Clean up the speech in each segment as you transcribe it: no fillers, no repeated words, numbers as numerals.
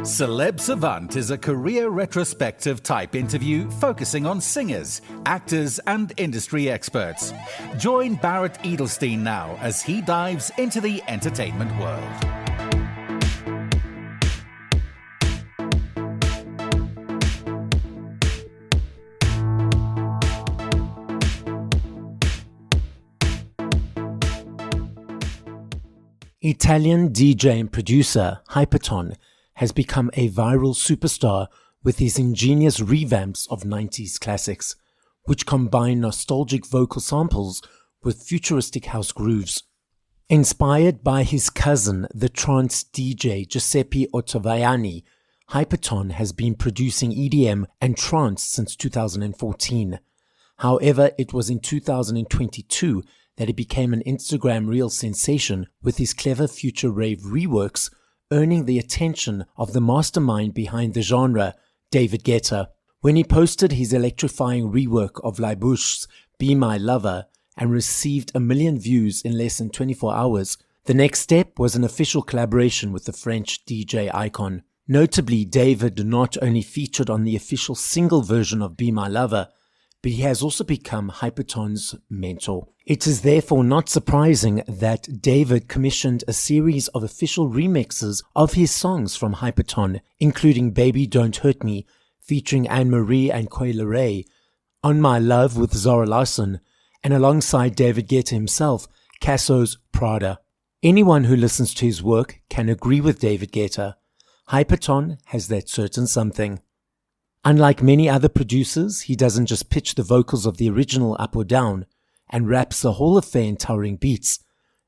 Celeb Savant is a career retrospective type interview focusing on singers, actors, and industry experts. Join Barrett Edelstein now as he dives into the entertainment world. Italian DJ and producer Hypaton has become a viral superstar with his ingenious revamps of 90s classics, which combine nostalgic vocal samples with futuristic house grooves. Inspired by his cousin, the trance DJ Giuseppe Ottaviani, Hypaton has been producing EDM and trance since 2014. However, it was in 2022 that he became an Instagram reel sensation with his clever future rave reworks, earning the attention of the mastermind behind the genre, David Guetta. When he posted his electrifying rework of La Bouche's Be My Lover and received 1 million views in less than 24 hours, the next step was an official collaboration with the French DJ icon. Notably, David not only featured on the official single version of Be My Lover, but he has also become Hypaton's mentor. It is therefore not surprising that David commissioned a series of official remixes of his songs from Hypaton, including Baby Don't Hurt Me, featuring Anne-Marie and Coi Leray, On My Love with Zara Larsson, and alongside David Guetta himself, Casso's Prada. Anyone who listens to his work can agree with David Guetta. Hypaton has that certain something. Unlike many other producers, he doesn't just pitch the vocals of the original up or down and raps the whole affair in towering beats.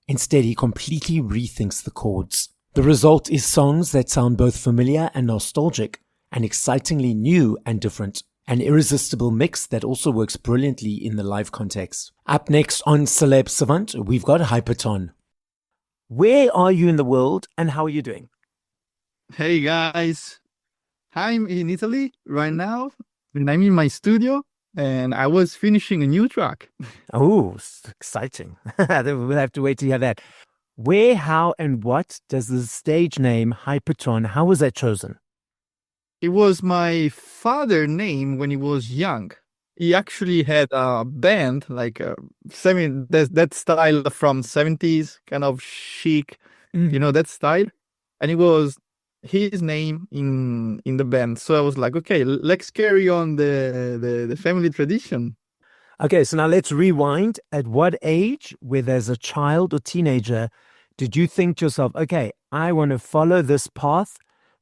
Instead, he completely rethinks the chords. The result is songs that sound both familiar and nostalgic, and excitingly new and different. An irresistible mix that also works brilliantly in the live context. Up next on Celeb Savant, we've got Hypaton. Where are you in the world and how are you doing? Hey guys, I'm in Italy right now, and I'm in my studio, and I was finishing a new track. Oh, exciting. We'll have to wait to hear that. Where, how, and what does the stage name Hypaton, how was that chosen? It was my father's name when he was young. He actually had a band, like that style from 70s, kind of chic, that style. And it was his name in the band. So I was like, okay, let's carry on the family tradition. Okay, so now let's rewind. At what age, whether as a child or teenager, did you think to yourself, okay, I want to follow this path?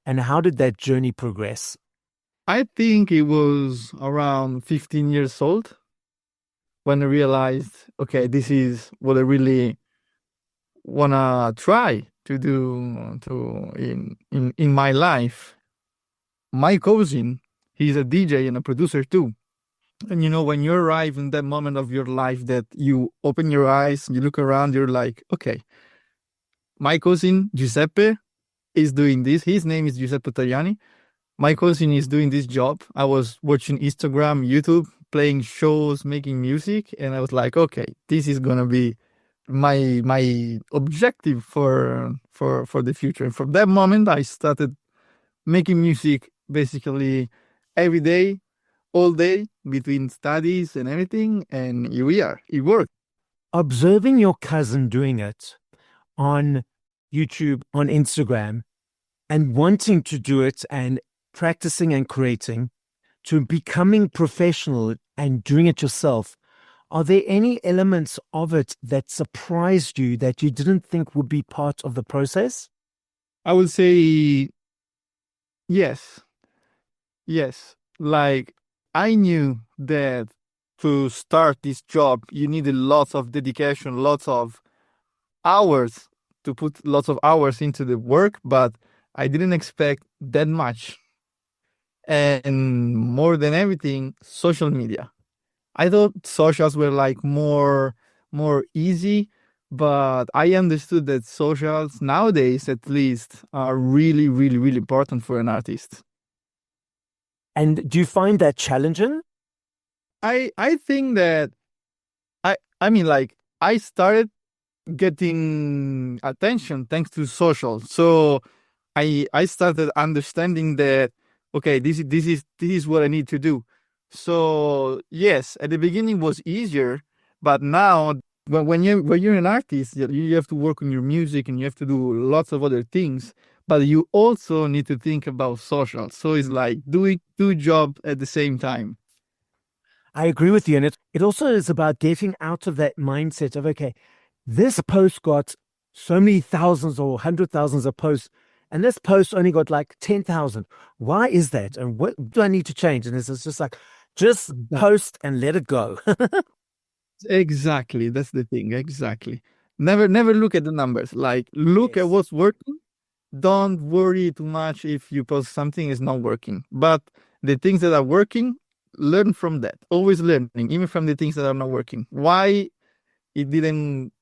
And how did that journey progress? I think it was around 15 years old when I realized, okay, this is what I really want to try to do in my life. My cousin, he's a DJ and a producer too. And when you arrive in that moment of your life that you open your eyes, you look around, you're like, okay, my cousin Giuseppe is doing this. His name is Giuseppe Tagliani. My cousin is doing this job. I was watching Instagram, YouTube, playing shows, making music, and I was like, okay, this is gonna be my objective for the future. And from that moment, I started making music basically every day, all day, between studies and everything. And here we are. It worked. Observing your cousin doing it on YouTube, on Instagram, and wanting to do it and practicing and creating, to becoming professional and doing it yourself, are there any elements of it that surprised you that you didn't think would be part of the process? I would say yes. Yes. Like, I knew that to start this job, you needed lots of dedication, lots of hours, to put lots of hours into the work, but I didn't expect that much. And more than everything, social media. I thought socials were like more easy, but I understood that socials nowadays, at least, are really, really, really important for an artist. And do you find that challenging? I think that I started getting attention thanks to social. So I started understanding that, okay, this is what I need to do. So yes, at the beginning was easier, but now when you're an artist, you have to work on your music and you have to do lots of other things, but you also need to think about social. So it's like doing two jobs at the same time. I agree with you. And it also is about getting out of that mindset of, okay, this post got so many thousands or hundred thousands of posts, and this post only got like 10,000. Why is that? And what do I need to change? And it's just like, just post and let it go. Exactly. That's the thing. Exactly. Never look at the numbers. Like, look at Yes. what's working. Don't worry too much if you post something is not working. But the things that are working, learn from that. Always learning, even from the things that are not working. Why it didn't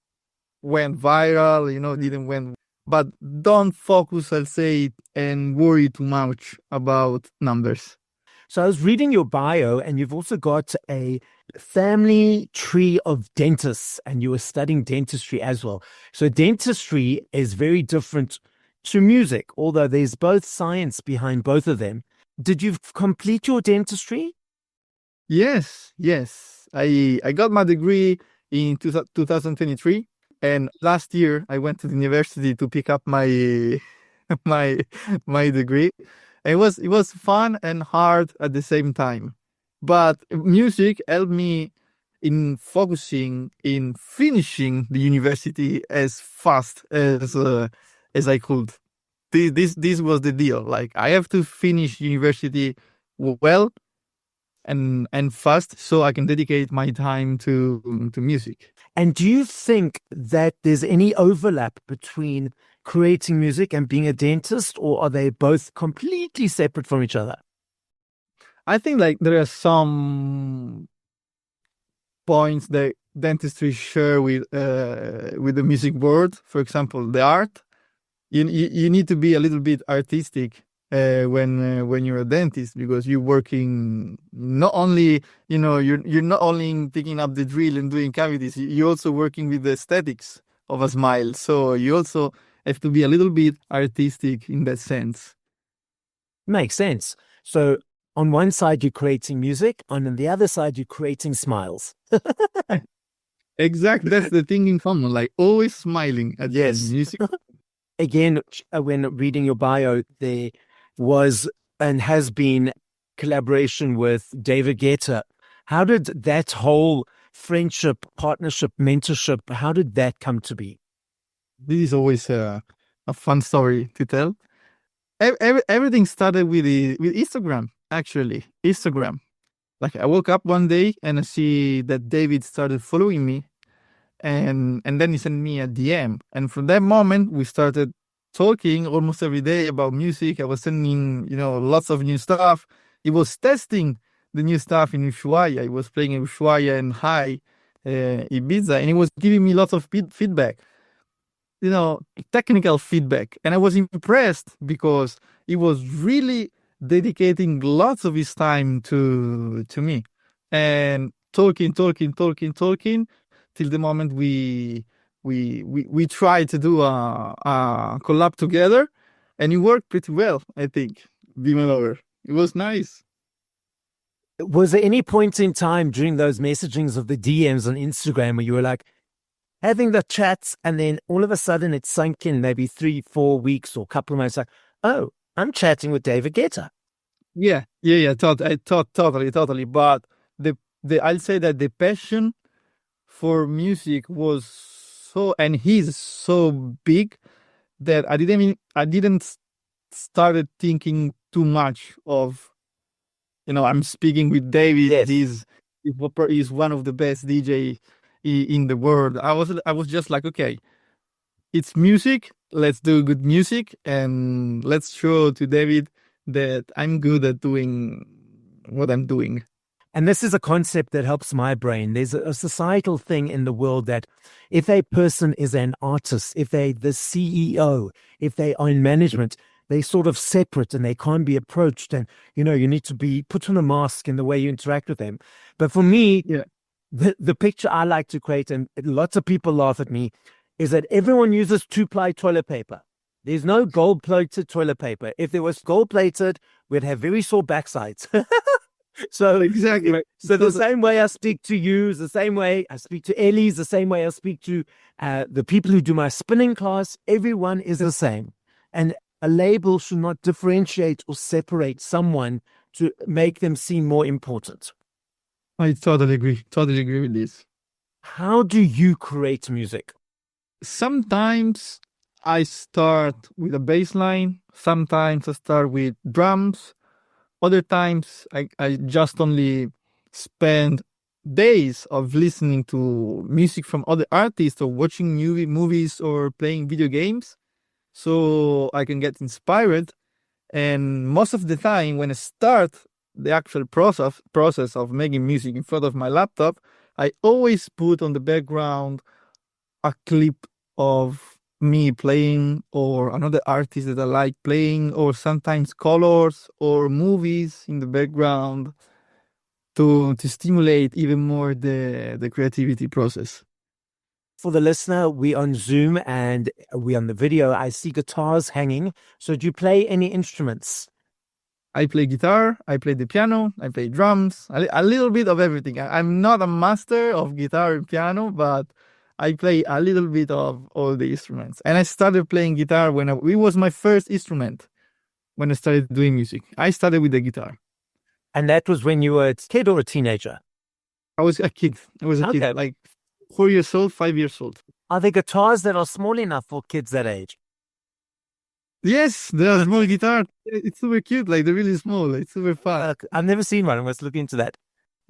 went viral, didn't went. But don't focus, I'll say, and worry too much about numbers. So I was reading your bio, and you've also got a family tree of dentists, and you were studying dentistry as well. So dentistry is very different to music, although there's both science behind both of them. Did you complete your dentistry? Yes. I got my degree in 2023, and last year I went to the university to pick up my my my degree. It was fun and hard at the same time, but music helped me in focusing in finishing the university as fast as I could. This was the deal. Like, I have to finish university well and fast so I can dedicate my time to music. And do you think that there's any overlap between creating music and being a dentist, or are they both completely separate from each other? I think like there are some points that dentistry share with the music world. For example, the art. You need to be a little bit artistic when you're a dentist, because you're working not only you're not only picking up the drill and doing cavities. You're also working with the aesthetics of a smile. So you also have to be a little bit artistic in that sense. Makes sense. So on one side, you're creating music, and on the other side, you're creating smiles. Exactly, that's the thing in common. Like, always smiling at Yes. music. Again, when reading your bio, there was and has been collaboration with David Guetta. How did that whole friendship, partnership, mentorship, how did that come to be? This is always a fun story to tell. Everything started with Instagram. Actually, Instagram. Like, I woke up one day and I see that David started following me, and then he sent me a DM. And from that moment, we started talking almost every day about music. I was sending, lots of new stuff. He was testing the new stuff in Ushuaia. He was playing in Ushuaia and Ibiza, and he was giving me lots of feedback, technical feedback. And I was impressed because he was really dedicating lots of his time to me, and talking till the moment we tried to do a collab together, and it worked pretty well. I think Beam Over. It was nice. Was there any point in time during those messagings of the DMs on Instagram where you were like having the chats, and then all of a sudden it sunk in, maybe 3-4 weeks or a couple of months, like, oh, I'm chatting with David Guetta? Yeah. Totally. But the I'll say that the passion for music was and he's so big that I didn't started thinking too much of, I'm speaking with David. Yes. He's one of the best DJ in the world. I was just like, okay, it's music. Let's do good music, and let's show to David that I'm good at doing what I'm doing. And this is a concept that helps my brain. There's a societal thing in the world that if a person is an artist, if they the CEO, if they are in management, they're sort of separate and they can't be approached. And, you need to be put on a mask in the way you interact with them. But for me, Yeah. the picture I like to create, and lots of people laugh at me, is that everyone uses 2-ply toilet paper. There's no gold-plated toilet paper. If there was gold-plated, we'd have very sore backsides. So Exactly. So the same way I speak to you is the same way I speak to Ellie's, the same way I speak to the people who do my spinning class. Everyone is the same. And a label should not differentiate or separate someone to make them seem more important. I totally agree. Totally agree with this. How do you create music? Sometimes I start with a bass line. Sometimes I start with drums. Other times I just only spend days of listening to music from other artists or watching movies or playing video games so I can get inspired. And most of the time when I start the actual process of making music in front of my laptop, I always put on the background a clip of me playing or another artist that I like playing, or sometimes colors or movies in the background to stimulate even more the creativity process. For the listener, we on Zoom and we on the video. I see guitars hanging. So do you play any instruments? I play guitar, I play the piano, I play drums, a little bit of everything. I'm not a master of guitar and piano, but I play a little bit of all the instruments. And I started playing guitar it was my first instrument when I started doing music. I started with the guitar. And that was when you were a kid or a teenager? I was a kid. Okay. Like 4 years old, 5 years old. Are there guitars that are small enough for kids that age? Yes, the small guitar. It's super cute. Like they're really small. It's super fun. I've never seen one. I must look into that.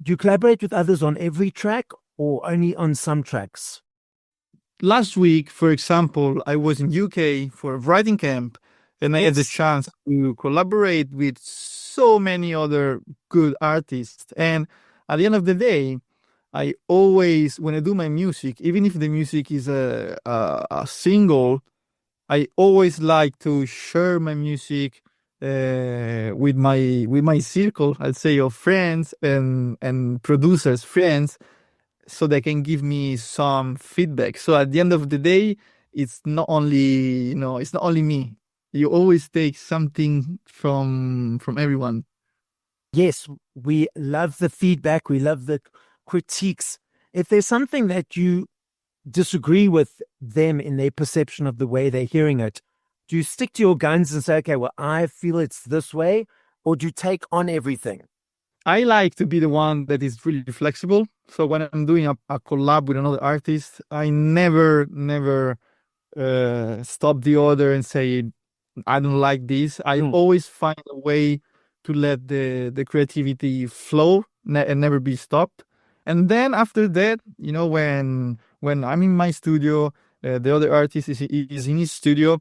Do you collaborate with others on every track or only on some tracks? Last week, for example, I was in UK for a writing camp, and I had the chance to collaborate with so many other good artists. And at the end of the day, I always, when I do my music, even if the music is a single, I always like to share my music with my circle, I'd say, of friends and producers, friends, so they can give me some feedback. So at the end of the day, it's not only me. You always take something from everyone. Yes, we love the feedback. We love the critiques. If there's something that you disagree with them in their perception of the way they're hearing it, do you stick to your guns and say, okay, well, I feel it's this way, or do you take on everything? I like to be the one that is really flexible. So when I'm doing a collab with another artist, I never stop the other and say, I don't like this. I always find a way to let the creativity flow and never be stopped. And then after that, when I'm in my studio, the other artist is in his studio,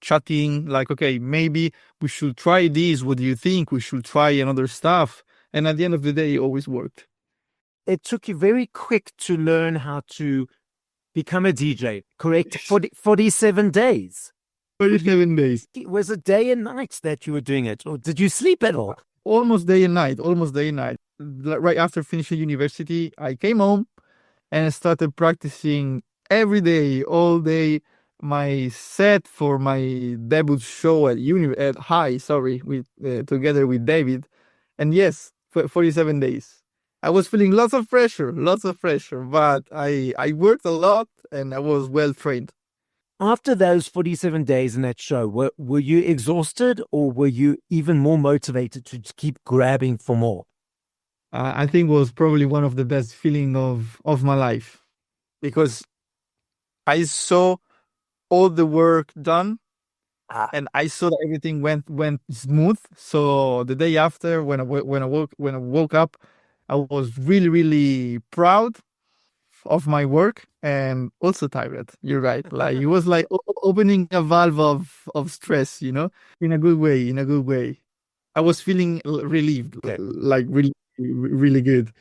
chatting like, okay, maybe we should try this. What do you think? We should try another stuff. And at the end of the day, it always worked. It took you very quick to learn how to become a DJ, correct? 47 days. 47 days. Was it day and night that you were doing it? Or did you sleep at all? Almost day and night. Right after finishing university, I came home and I started practicing every day, all day, my set for my debut show at High, together with David. And yes, for 47 days. I was feeling lots of pressure, but I worked a lot and I was well trained. After those 47 days in that show, were you exhausted or were you even more motivated to keep grabbing for more? I think it was probably one of the best feeling of my life, because I saw all the work done and I saw that everything went smooth. So the day after, when I woke up, I was really, really proud of my work and also tired. You're right. Like it was like opening a valve of stress, in a good way. I was feeling relieved, like really, really good.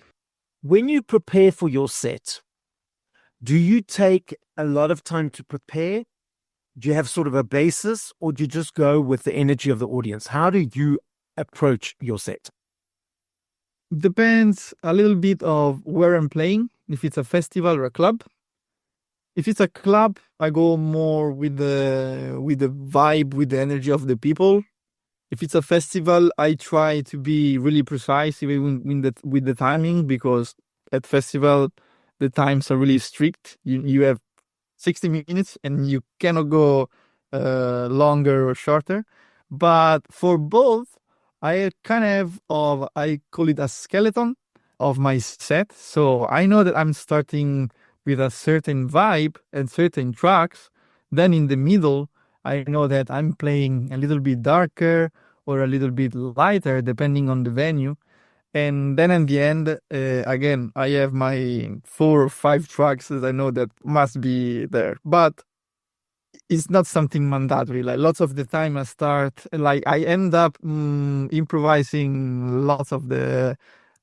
When you prepare for your set, do you take a lot of time to prepare? Do you have sort of a basis, or do you just go with the energy of the audience? How do you approach your set? Depends a little bit of where I'm playing, if it's a festival or a club. If it's a club, I go more with the vibe, with the energy of the people. If it's a festival, I try to be really precise even with the timing, because at festival the times are really strict. You have 60 minutes and you cannot go longer or shorter. But for both, I I call it a skeleton of my set. So I know that I'm starting with a certain vibe and certain tracks. Then in the middle, I know that I'm playing a little bit darker or a little bit lighter, depending on the venue. And then in the end, again, I have my 4 or 5 tracks that I know that must be there. But it's not something mandatory. Like lots of the time I end up improvising lots of the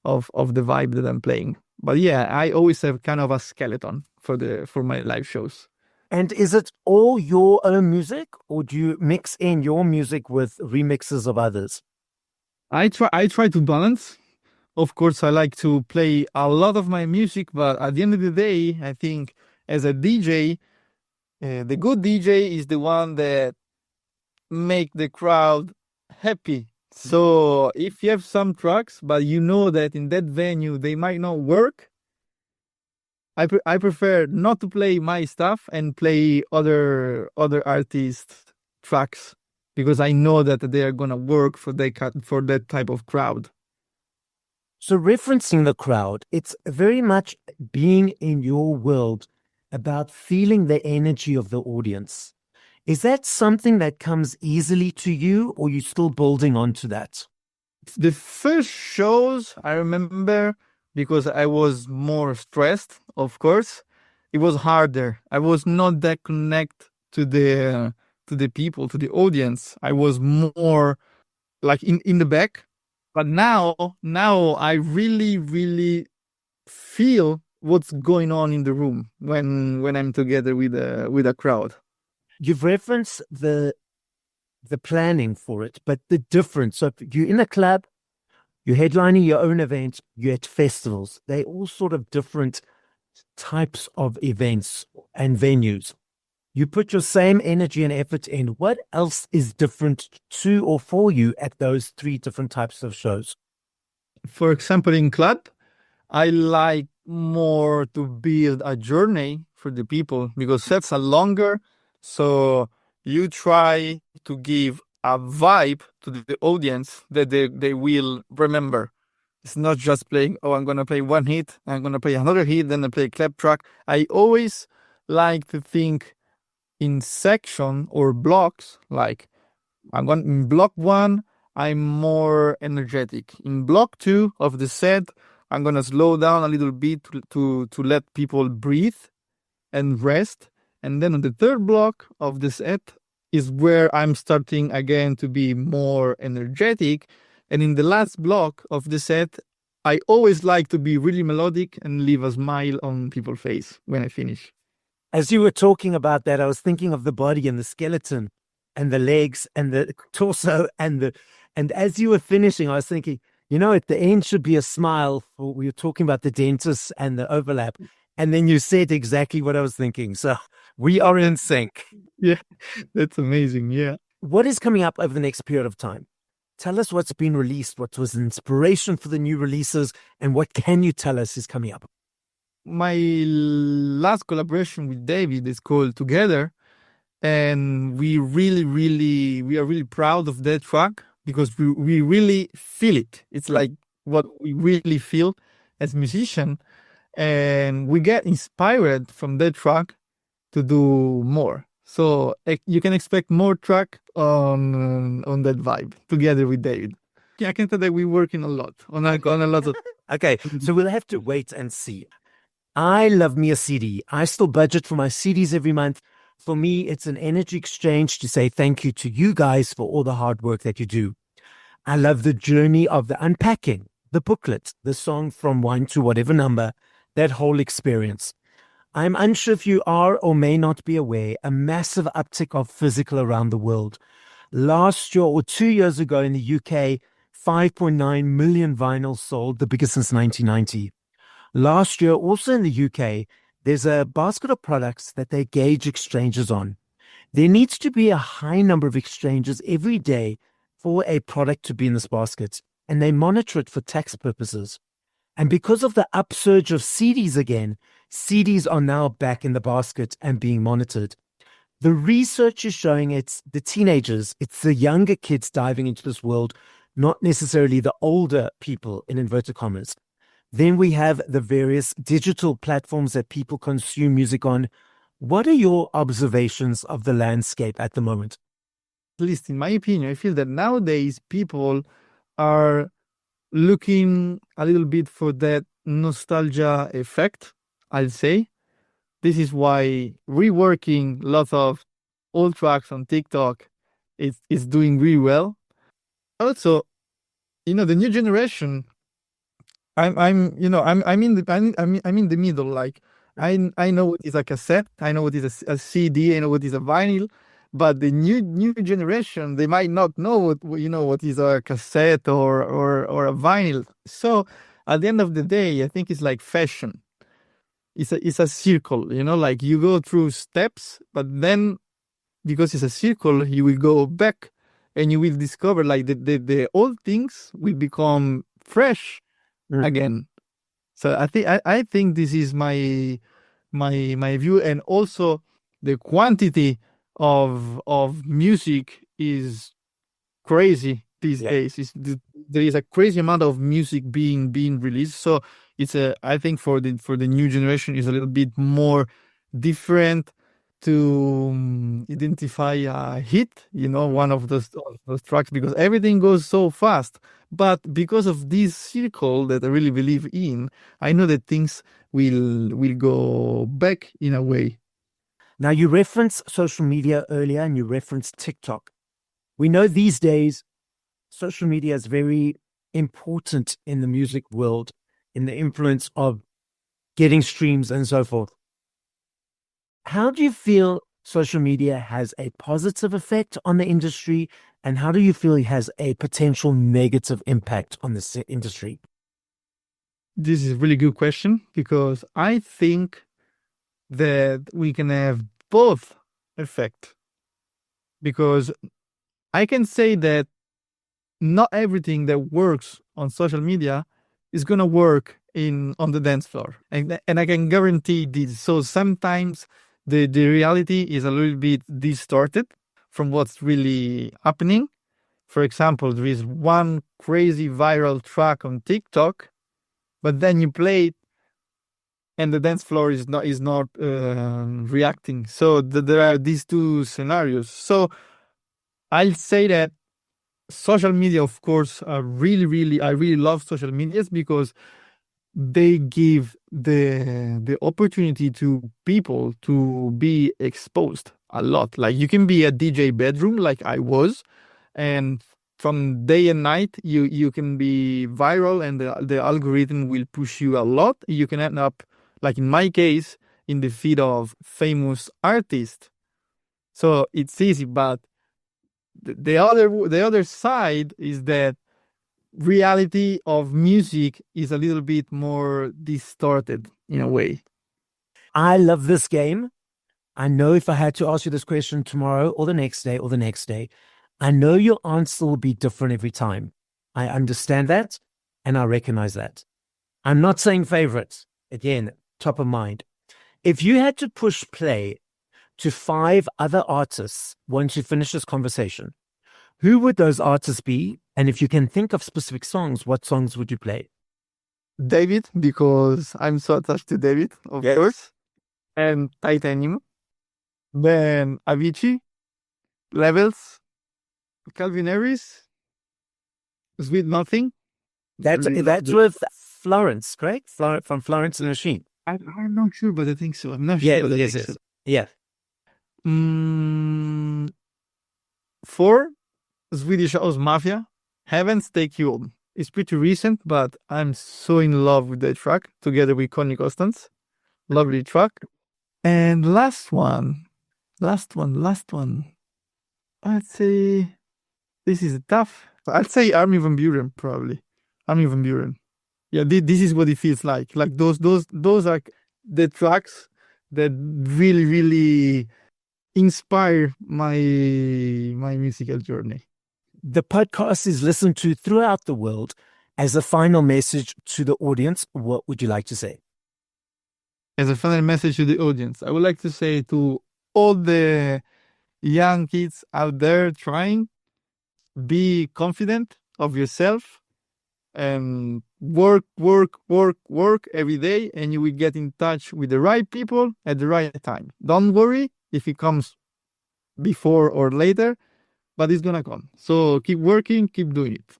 vibe that I'm playing. But yeah, I always have kind of a skeleton for my live shows. And is it all your own music, or do you mix in your music with remixes of others? I try to balance. Of course, I like to play a lot of my music, but at the end of the day, I think as a DJ, the good DJ is the one that make the crowd happy. So if you have some tracks, but you know that in that venue they might not work, I prefer not to play my stuff and play other artists' tracks, because I know that they are gonna work for that type of crowd. So referencing the crowd, it's very much being in your world, about feeling the energy of the audience. Is that something that comes easily to you, or are you still building onto that? The first shows I remember, because I was more stressed, of course, it was harder. I was not that connected to the people, to the audience. I was more like in the back. But now I really, really feel what's going on in the room when I'm together with a crowd. You've referenced the planning for it, but the difference. So if you're in a club, you're headlining your own event, you're at festivals. They're all sort of different types of events and venues. You put your same energy and effort in. What else is different to or for you at those 3 different types of shows? For example, in club, I like more to build a journey for the people, because sets are longer. So you try to give a vibe to the audience that they will remember. It's not just playing, oh, I'm going to play one hit, I'm going to play another hit, then I play a clap track. I always like to think in section or blocks. Like in block 1, I'm more energetic. In block 2 of the set, I'm going to slow down a little bit to let people breathe and rest. And then on the third block of the set is where I'm starting again to be more energetic. And in the last block of the set, I always like to be really melodic and leave a smile on people's face when I finish. As you were talking about that, I was thinking of the body and the skeleton and the legs and the torso and as you were finishing, I was thinking, at the end should be a smile. We were talking about the dentist and the overlap. And then you said exactly what I was thinking. So we are in sync. Yeah, that's amazing. Yeah. What is coming up over the next period of time? Tell us what's been released, what was inspiration for the new releases, and what can you tell us is coming up? My last collaboration with David is called Together. And we are really proud of that track, because we really feel it. It's like what we really feel as musicians. And we get inspired from that track to do more. So you can expect more track on that vibe together with David. Yeah, I can tell that we're working a lot on a lot of. Okay, so we'll have to wait and see. I love me a CD. I still budget for my CDs every month. For me, it's an energy exchange to say thank you to you guys for all the hard work that you do. I love the journey of the unpacking, the booklet, the song from 1 to whatever number, that whole experience. I'm unsure if you are or may not be aware, a massive uptick of physical around the world. Last year or 2 years ago in the UK, 5.9 million vinyls sold, the biggest since 1990. Last year, also in the UK, there's a basket of products that they gauge exchanges on. There needs to be a high number of exchanges every day for a product to be in this basket, and they monitor it for tax purposes. And because of the upsurge of CDs again, CDs are now back in the basket and being monitored. The research is showing it's the teenagers, it's the younger kids diving into this world, not necessarily the older people, in inverted commas. Then we have the various digital platforms that people consume music on. What are your observations of the landscape at the moment? At least in my opinion, I feel that nowadays people are looking a little bit for that nostalgia effect, I'll say. This is why reworking lots of old tracks on TikTok is doing really well. Also, the new generation, I'm in the middle. Like I know what is a cassette, I know what is a CD, I know what is a vinyl, but the new generation, they might not know what is a cassette or a vinyl. So at the end of the day, I think it's like fashion. It's a circle, like you go through steps, but then because it's a circle, you will go back and you will discover like the old things will become fresh again. So I think this is my view, and also the quantity of music is crazy these days. There is a crazy amount of music being released. So I think for the new generation is a little bit more different to identify a hit, one of those tracks, because everything goes so fast. But because of this circle that I really believe in, I know that things will go back in a way. Now, you referenced social media earlier and you referenced TikTok. We know these days social media is very important in the music world, in the influence of getting streams and so forth. How do you feel social media has a positive effect on the industry, and how do you feel it has a potential negative impact on the industry? This is a really good question, because I think that we can have both effect, because I can say that not everything that works on social media is going to work on the dance floor. And I can guarantee this. So sometimes the reality is a little bit distorted from what's really happening. For example, there is one crazy viral track on TikTok, but then you play it and the dance floor is not reacting. So there are these two scenarios. So I'll say that social media, of course, I really love social medias, because they give the opportunity to people to be exposed a lot. Like you can be a DJ bedroom like I was, and from day and night you can be viral, and the algorithm will push you a lot. You can end up, like in my case, in the feed of famous artists. So it's easy, but the other side is that reality of music is a little bit more distorted in a way. I love this game. I know if I had to ask you this question tomorrow or the next day, I know your answer will be different every time. I understand that and I recognize that. I'm not saying favorites. Again, top of mind. If you had to push play to 5 other artists once you finish this conversation, who would those artists be? And if you can think of specific songs, what songs would you play? David, because I'm so attached to David, of course. And Titanium. Then Avicii, Levels, Calvin Harris, Sweet Nothing. That's with Florence, correct? From Florence and the Machine. I'm not sure, but I think so. I'm not sure. Yes. So. Yeah. 4, Swedish House Mafia, Heavens Take You Home. It's pretty recent, but I'm so in love with that track, together with Connie Constance. Lovely track. And last one. I'd say this is tough. I'd say Armin van Buuren, probably. Armin van Buuren. Yeah, this is what it feels like. Like those are the tracks that really, really inspire my musical journey. The podcast is listened to throughout the world. As a final message to the audience, what would you like to say? As a final message to the audience, I would like to say to all the young kids out there trying, be confident of yourself and work every day, and you will get in touch with the right people at the right time. Don't worry if it comes before or later, but it's gonna come. So keep working, keep doing it.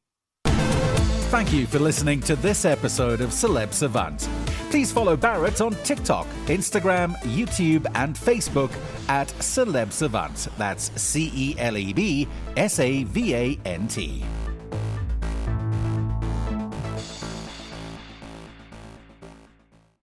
Thank you for listening to this episode of Celeb Savant. Please follow Barrett on TikTok, Instagram, YouTube, and Facebook at Celeb Savant. That's CelebSavant.